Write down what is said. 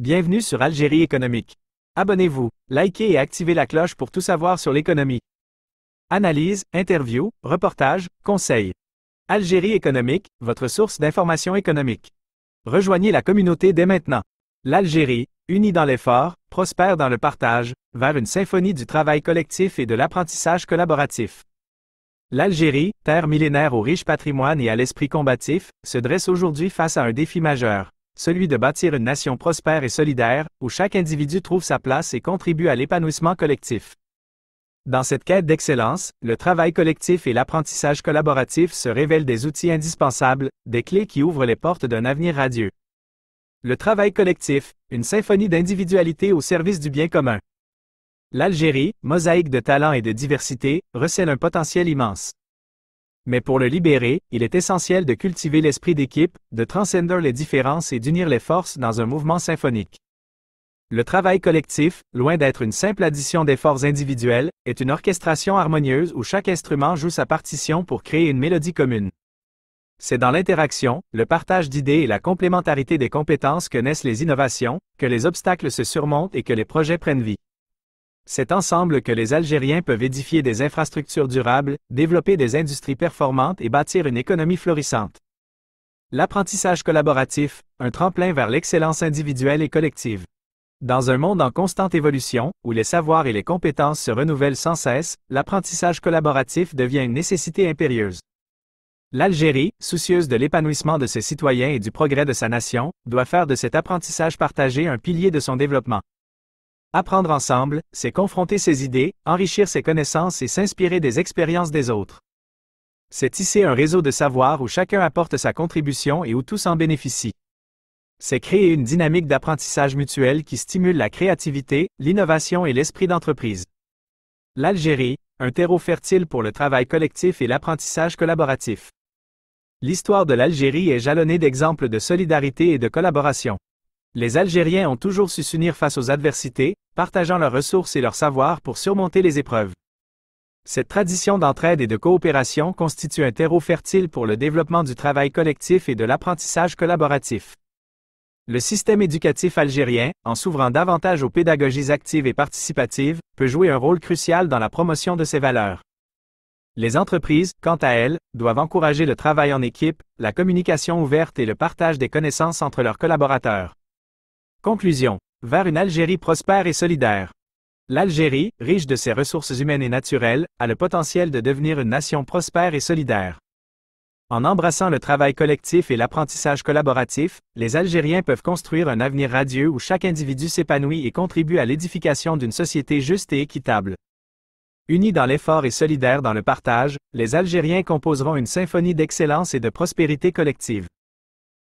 Bienvenue sur Algérie économique. Abonnez-vous, likez et activez la cloche pour tout savoir sur l'économie. Analyse, interview, reportage, conseils. Algérie économique, votre source d'information économique. Rejoignez la communauté dès maintenant. L'Algérie, unie dans l'effort, prospère dans le partage, vers une symphonie du travail collectif et de l'apprentissage collaboratif. L'Algérie, terre millénaire au riche patrimoine et à l'esprit combatif, se dresse aujourd'hui face à un défi majeur. Celui de bâtir une nation prospère et solidaire, où chaque individu trouve sa place et contribue à l'épanouissement collectif. Dans cette quête d'excellence, le travail collectif et l'apprentissage collaboratif se révèlent des outils indispensables, des clés qui ouvrent les portes d'un avenir radieux. Le travail collectif, une symphonie d'individualité au service du bien commun. L'Algérie, mosaïque de talents et de diversité, recèle un potentiel immense. Mais pour le libérer, il est essentiel de cultiver l'esprit d'équipe, de transcender les différences et d'unir les forces dans un mouvement symphonique. Le travail collectif, loin d'être une simple addition d'efforts individuels, est une orchestration harmonieuse où chaque instrument joue sa partition pour créer une mélodie commune. C'est dans l'interaction, le partage d'idées et la complémentarité des compétences que naissent les innovations, que les obstacles se surmontent et que les projets prennent vie. C'est ensemble que les Algériens peuvent édifier des infrastructures durables, développer des industries performantes et bâtir une économie florissante. L'apprentissage collaboratif, un tremplin vers l'excellence individuelle et collective. Dans un monde en constante évolution, où les savoirs et les compétences se renouvellent sans cesse, l'apprentissage collaboratif devient une nécessité impérieuse. L'Algérie, soucieuse de l'épanouissement de ses citoyens et du progrès de sa nation, doit faire de cet apprentissage partagé un pilier de son développement. Apprendre ensemble, c'est confronter ses idées, enrichir ses connaissances et s'inspirer des expériences des autres. C'est tisser un réseau de savoir où chacun apporte sa contribution et où tous en bénéficient. C'est créer une dynamique d'apprentissage mutuel qui stimule la créativité, l'innovation et l'esprit d'entreprise. L'Algérie, un terreau fertile pour le travail collectif et l'apprentissage collaboratif. L'histoire de l'Algérie est jalonnée d'exemples de solidarité et de collaboration. Les Algériens ont toujours su s'unir face aux adversités, partageant leurs ressources et leurs savoirs pour surmonter les épreuves. Cette tradition d'entraide et de coopération constitue un terreau fertile pour le développement du travail collectif et de l'apprentissage collaboratif. Le système éducatif algérien, en s'ouvrant davantage aux pédagogies actives et participatives, peut jouer un rôle crucial dans la promotion de ces valeurs. Les entreprises, quant à elles, doivent encourager le travail en équipe, la communication ouverte et le partage des connaissances entre leurs collaborateurs. Conclusion. Vers une Algérie prospère et solidaire. L'Algérie, riche de ses ressources humaines et naturelles, a le potentiel de devenir une nation prospère et solidaire. En embrassant le travail collectif et l'apprentissage collaboratif, les Algériens peuvent construire un avenir radieux où chaque individu s'épanouit et contribue à l'édification d'une société juste et équitable. Unis dans l'effort et solidaires dans le partage, les Algériens composeront une symphonie d'excellence et de prospérité collective.